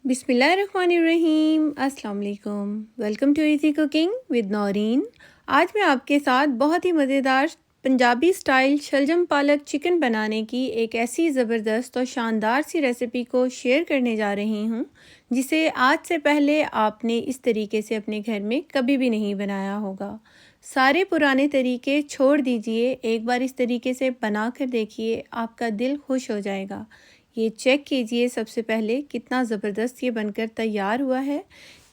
बिस्मिल्लाहिर्रहमानिर्रहीम। अस्सलाम वालेकुम। Welcome to easy cooking with Naureen. आज मैं आपके साथ बहुत ही मज़ेदार पंजाबी स्टाइल शलजम पालक चिकन बनाने की एक ऐसी ज़बरदस्त और शानदार सी रेसिपी को शेयर करने जा रही हूँ जिसे आज से पहले आपने इस तरीके से अपने घर में कभी भी नहीं बनाया होगा। सारे पुराने तरीके छोड़ दीजिए, एक बार इस तरीके से बना कर देखिए, आपका दिल खुश हो जाएगा। ये चेक कीजिए सबसे पहले कितना ज़बरदस्त ये बनकर तैयार हुआ है,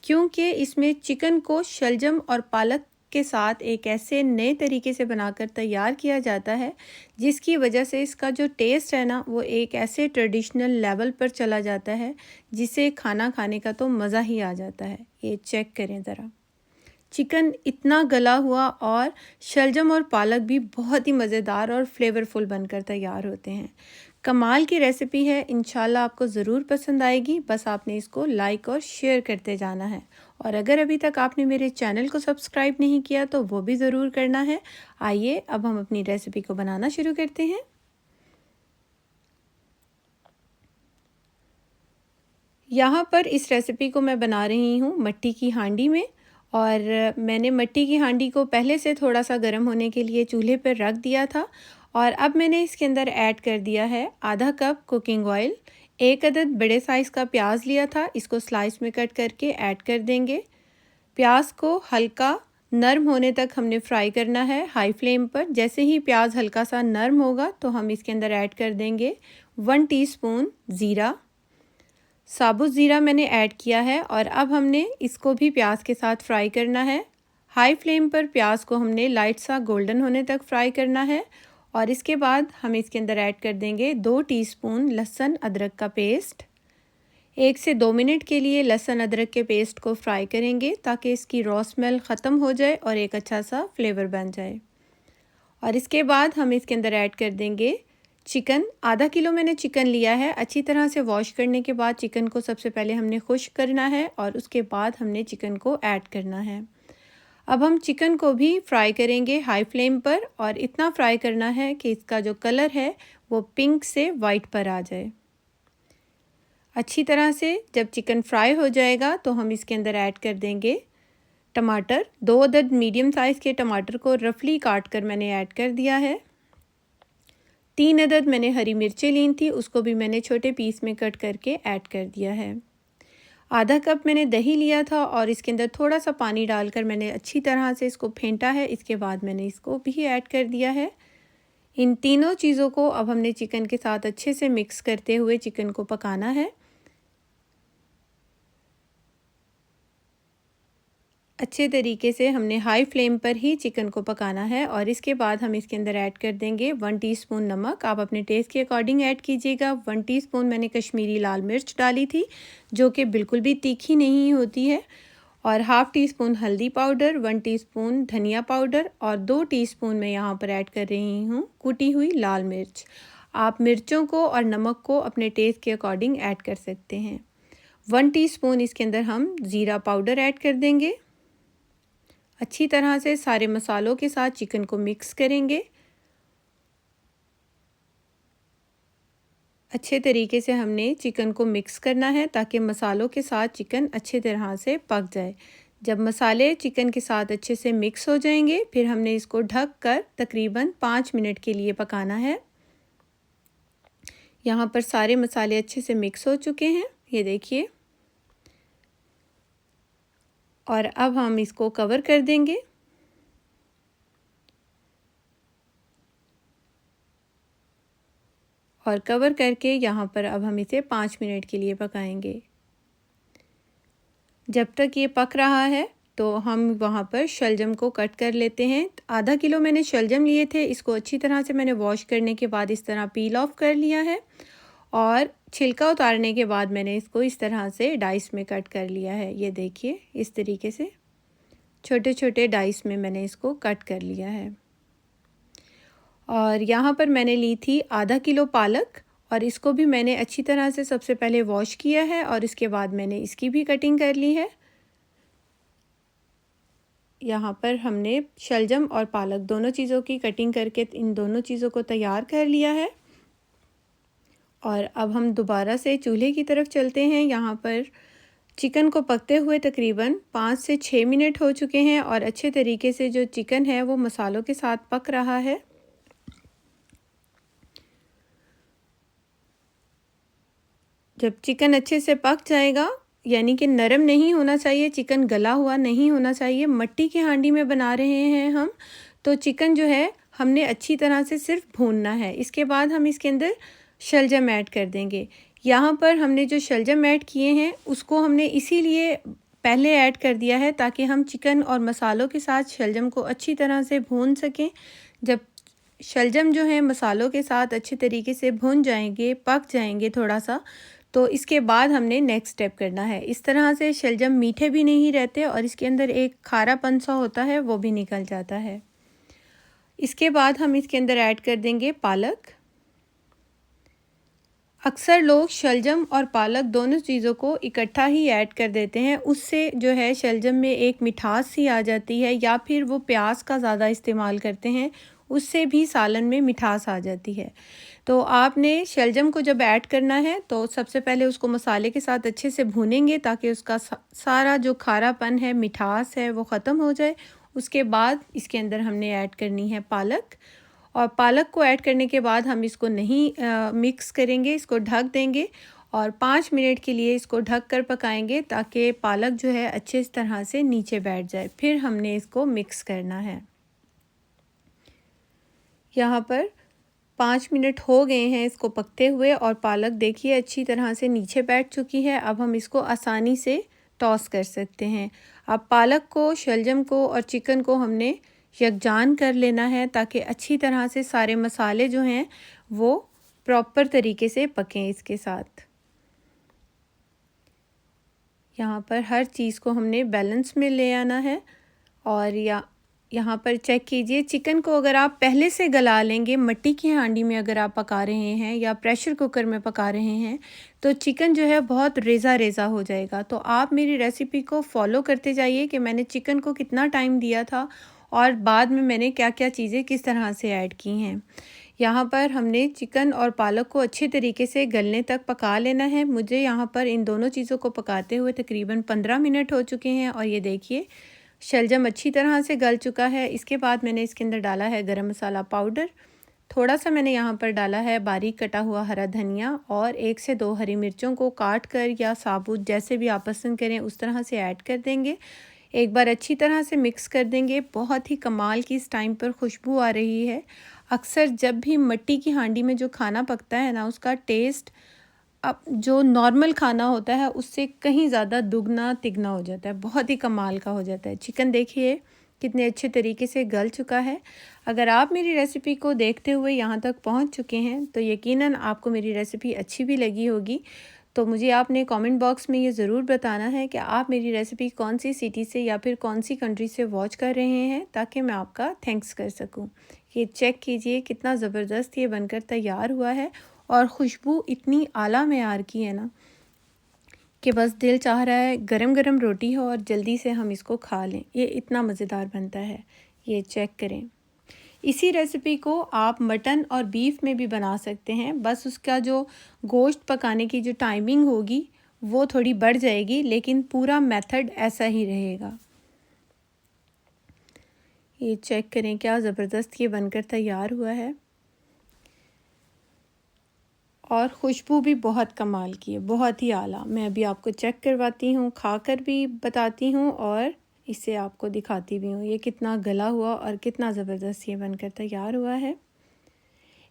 क्योंकि इसमें चिकन को शलजम और पालक के साथ एक ऐसे नए तरीके से बनाकर तैयार किया जाता है जिसकी वजह से इसका जो टेस्ट है ना, वो एक ऐसे ट्रेडिशनल लेवल पर चला जाता है जिसे खाना खाने का तो मज़ा ही आ जाता है। ये चेक करें ज़रा, चिकन इतना गला हुआ और शलजम और पालक भी बहुत ही मज़ेदार और फ्लेवरफुल बनकर तैयार होते हैं। कमाल की रेसिपी है, इंशाल्लाह आपको ज़रूर पसंद आएगी। बस आपने इसको लाइक और शेयर करते जाना है, और अगर अभी तक आपने मेरे चैनल को सब्सक्राइब नहीं किया तो वो भी ज़रूर करना है। आइए अब हम अपनी रेसिपी को बनाना शुरू करते हैं। यहाँ पर इस रेसिपी को मैं बना रही हूँ मट्टी की हांडी में, और मैंने मट्टी की हांडी को पहले से थोड़ा सा गर्म होने के लिए चूल्हे पर रख दिया था। और अब मैंने इसके अंदर ऐड कर दिया है आधा कप कुकिंग ऑयल। एक अदद बड़े साइज़ का प्याज लिया था, इसको स्लाइस में कट करके ऐड कर देंगे। प्याज को हल्का नरम होने तक हमने फ्राई करना है हाई फ्लेम पर। जैसे ही प्याज हल्का सा नरम होगा तो हम इसके अंदर ऐड कर देंगे 1 टीस्पून ज़ीरा। साबुत ज़ीरा मैंने ऐड किया है, और अब हमने इसको भी प्याज के साथ फ्राई करना है। हाई फ्लेम पर प्याज को हमने लाइट सा गोल्डन होने तक फ्राई करना है। और इसके बाद हम इसके अंदर ऐड कर देंगे 2 टीस्पून लहसुन अदरक का पेस्ट। 1 से 2 मिनट के लिए लहसुन अदरक के पेस्ट को फ्राई करेंगे ताकि इसकी रॉ स्मेल ख़त्म हो जाए और एक अच्छा सा फ्लेवर बन जाए। और इसके बाद हम इसके अंदर ऐड कर देंगे चिकन। आधा किलो मैंने चिकन लिया है। अच्छी तरह से वॉश करने के बाद चिकन को सबसे पहले हमने खुश्क करना है और उसके बाद हमने चिकन को ऐड करना है। अब हम चिकन को भी फ्राई करेंगे हाई फ्लेम पर, और इतना फ्राई करना है कि इसका जो कलर है वो पिंक से वाइट पर आ जाए। अच्छी तरह से जब चिकन फ्राई हो जाएगा तो हम इसके अंदर ऐड कर देंगे टमाटर। 2 अदद मीडियम साइज़ के टमाटर को रफली काट कर मैंने ऐड कर दिया है। 3 अदद मैंने हरी मिर्चें ली थी, उसको भी मैंने छोटे पीस में कट करके ऐड कर दिया है। आधा कप मैंने दही लिया था और इसके अंदर थोड़ा सा पानी डालकर मैंने अच्छी तरह से इसको फेंटा है। इसके बाद मैंने इसको भी ऐड कर दिया है। इन तीनों चीज़ों को अब हमने चिकन के साथ अच्छे से मिक्स करते हुए चिकन को पकाना है। अच्छे तरीके से हमने हाई फ्लेम पर ही चिकन को पकाना है। और इसके बाद हम इसके अंदर ऐड कर देंगे 1 टीस्पून नमक। आप अपने टेस्ट के अकॉर्डिंग ऐड कीजिएगा। 1 टीस्पून मैंने कश्मीरी लाल मिर्च डाली थी, जो कि बिल्कुल भी तीखी नहीं होती है। और हाफ़ टी स्पून हल्दी पाउडर, 1 टीस्पून धनिया पाउडर, और 2 टीस्पून मैं यहाँ पर ऐड कर रही हूँ कुटी हुई लाल मिर्च। आप मिर्चों को और नमक को अपने टेस्ट के अकॉर्डिंग ऐड कर सकते हैं। 1 टीस्पून इसके अंदर हम ज़ीरा पाउडर ऐड कर देंगे। अच्छी तरह से सारे मसालों के साथ चिकन को मिक्स करेंगे। अच्छे तरीके से हमने चिकन को मिक्स करना है ताकि मसालों के साथ चिकन अच्छे तरह से पक जाए। जब मसाले चिकन के साथ अच्छे से मिक्स हो जाएंगे, फिर हमने इसको ढक कर तकरीबन 5 मिनट के लिए पकाना है। यहाँ पर सारे मसाले अच्छे से मिक्स हो चुके हैं, ये देखिए। और अब हम इसको कवर कर देंगे। और कवर करके यहाँ पर अब हम इसे 5 मिनट के लिए पकाएंगे। जब तक ये पक रहा है तो हम वहाँ पर शलजम को कट कर लेते हैं। आधा किलो मैंने शलजम लिए थे, इसको अच्छी तरह से मैंने वॉश करने के बाद इस तरह पील ऑफ कर लिया है, और छिलका उतारने के बाद मैंने इसको इस तरह से डाइस में कट कर लिया है। ये देखिए, इस तरीके से छोटे छोटे डाइस में मैंने इसको कट कर लिया है। और यहाँ पर मैंने ली थी आधा किलो पालक, और इसको भी मैंने अच्छी तरह से सबसे पहले वॉश किया है और इसके बाद मैंने इसकी भी कटिंग कर ली है। यहाँ पर हमने शलजम और पालक दोनों चीज़ों की कटिंग करके इन दोनों चीज़ों को तैयार कर लिया है। और अब हम दोबारा से चूल्हे की तरफ चलते हैं। यहाँ पर चिकन को पकते हुए तकरीबन 5 से 6 मिनट हो चुके हैं और अच्छे तरीके से जो चिकन है वो मसालों के साथ पक रहा है। जब चिकन अच्छे से पक जाएगा, यानी कि नरम नहीं होना चाहिए, चिकन गला हुआ नहीं होना चाहिए। मिट्टी की हांडी में बना रहे हैं हम, तो चिकन जो है हमने अच्छी तरह से सिर्फ भूनना है। इसके बाद हम इसके अंदर शलजम ऐड कर देंगे। यहाँ पर हमने जो शलजम ऐड किए हैं उसको हमने इसीलिए पहले ऐड कर दिया है ताकि हम चिकन और मसालों के साथ शलजम को अच्छी तरह से भून सकें। जब शलजम जो है मसालों के साथ अच्छे तरीके से भुन जाएंगे, पक जाएंगे थोड़ा सा, तो इसके बाद हमने नेक्स्ट स्टेप करना है। इस तरह से शलजम मीठे भी नहीं रहते और इसके अंदर एक खारापन सा होता है, वो भी निकल जाता है। इसके बाद हम इसके अंदर ऐड कर देंगे पालक। अक्सर लोग शलजम और पालक दोनों चीज़ों को इकट्ठा ही ऐड कर देते हैं, उससे जो है शलजम में एक मिठास सी आ जाती है, या फिर वो प्याज का ज़्यादा इस्तेमाल करते हैं, उससे भी सालन में मिठास आ जाती है। तो आपने शलजम को जब ऐड करना है तो सबसे पहले उसको मसाले के साथ अच्छे से भूनेंगे ताकि उसका सारा जो खारापन है, मिठास है, वो ख़त्म हो जाए। उसके बाद इसके अंदर हमने ऐड करनी है पालक, और पालक को ऐड करने के बाद हम इसको नहीं मिक्स करेंगे, इसको ढक देंगे और 5 मिनट के लिए इसको ढक कर पकाएंगे ताकि पालक जो है अच्छे तरह से नीचे बैठ जाए। फिर हमने इसको मिक्स करना है। यहाँ पर 5 मिनट हो गए हैं इसको पकते हुए और पालक देखिए अच्छी तरह से नीचे बैठ चुकी है। अब हम इसको आसानी से टॉस कर सकते हैं। अब पालक को, शलजम को और चिकन को हमने यकजान कर लेना है ताकि अच्छी तरह से सारे मसाले जो हैं वो प्रॉपर तरीके से पकें इसके साथ। यहाँ पर हर चीज़ को हमने बैलेंस में ले आना है। और यहाँ पर चेक कीजिए, चिकन को अगर आप पहले से गला लेंगे, मिट्टी की हांडी में अगर आप पका रहे हैं या प्रेशर कुकर में पका रहे हैं, तो चिकन जो है बहुत रेज़ा रेज़ा हो जाएगा। तो आप मेरी रेसिपी को फॉलो करते जाइए कि मैंने चिकन को कितना टाइम दिया था और बाद में मैंने क्या क्या चीज़ें किस तरह से ऐड की हैं। यहाँ पर हमने चिकन और पालक को अच्छे तरीके से गलने तक पका लेना है। मुझे यहाँ पर इन दोनों चीज़ों को पकाते हुए तकरीबन 15 मिनट हो चुके हैं और ये देखिए शलजम अच्छी तरह से गल चुका है। इसके बाद मैंने इसके अंदर डाला है गरम मसाला पाउडर, थोड़ा सा मैंने यहाँ पर डाला है बारीक कटा हुआ हरा धनिया और 1 से 2 हरी मिर्चों को काट कर या साबुत जैसे भी आप पसंद करें उस तरह से ऐड कर देंगे। एक बार अच्छी तरह से मिक्स कर देंगे। बहुत ही कमाल की इस टाइम पर खुशबू आ रही है। अक्सर जब भी मिट्टी की हांडी में जो खाना पकता है ना, उसका टेस्ट अब जो नॉर्मल खाना होता है उससे कहीं ज़्यादा दुगना तिगना हो जाता है, बहुत ही कमाल का हो जाता है। चिकन देखिए कितने अच्छे तरीके से गल चुका है। अगर आप मेरी रेसिपी को देखते हुए यहाँ तक पहुँच चुके हैं तो यकीनन आपको मेरी रेसिपी अच्छी भी लगी होगी। तो मुझे आपने कमेंट बॉक्स में ये ज़रूर बताना है कि आप मेरी रेसिपी कौन सी सिटी से या फिर कौन सी कंट्री से वॉच कर रहे हैं, ताकि मैं आपका थैंक्स कर सकूं। ये चेक कीजिए कितना ज़बरदस्त ये बनकर तैयार हुआ है और खुशबू इतनी आला मेयार की है ना कि बस दिल चाह रहा है गरम गरम रोटी हो और जल्दी से हम इसको खा लें। ये इतना मज़ेदार बनता है, ये चेक करें। इसी रेसिपी को आप मटन और बीफ में भी बना सकते हैं, बस उसका जो गोश्त पकाने की जो टाइमिंग होगी वो थोड़ी बढ़ जाएगी, लेकिन पूरा मेथड ऐसा ही रहेगा। ये चेक करें क्या ज़बरदस्त ये बनकर तैयार हुआ है और खुशबू भी बहुत कमाल की है, बहुत ही आला। मैं अभी आपको चेक करवाती हूँ, खाकर भी बताती हूँ और इसे आपको दिखाती भी हूँ ये कितना गला हुआ और कितना ज़बरदस्त ये बनकर तैयार हुआ है।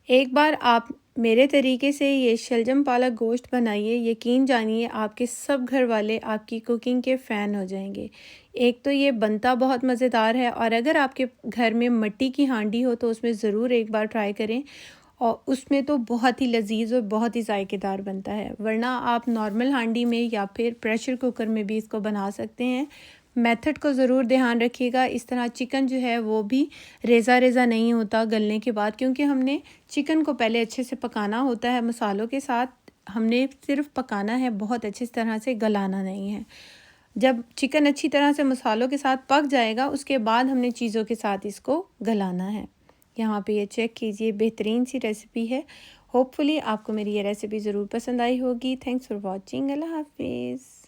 एक बार आप मेरे तरीके से ये शलजम पालक गोश्त बनाइए, यकीन जानिए आपके सब घर वाले आपकी कुकिंग के फ़ैन हो जाएंगे। एक तो ये बनता बहुत मज़ेदार है और अगर आपके घर में मिट्टी की हांडी हो तो उसमें ज़रूर एक बार ट्राई करें, और उसमें तो बहुत ही लजीज और बहुत ही जायकेदार बनता है। वरना आप नॉर्मल हांडी में या फिर प्रेशर कुकर में भी इसको बना सकते हैं। मेथड को ज़रूर ध्यान रखिएगा। इस तरह चिकन जो है वो भी रेज़ा रेज़ा नहीं होता गलने के बाद, क्योंकि हमने चिकन को पहले अच्छे से पकाना होता है मसालों के साथ। हमने सिर्फ पकाना है, बहुत अच्छी तरह से गलाना नहीं है। जब चिकन अच्छी तरह से मसालों के साथ पक जाएगा उसके बाद हमने चीज़ों के साथ इसको गलाना है। यहाँ पे ये चेक कीजिए बेहतरीन सी रेसिपी है होपफुली आपको मेरी ये रेसिपी ज़रूर पसंद आई होगी। Thanks for watching. अल्लाह हाफिज़।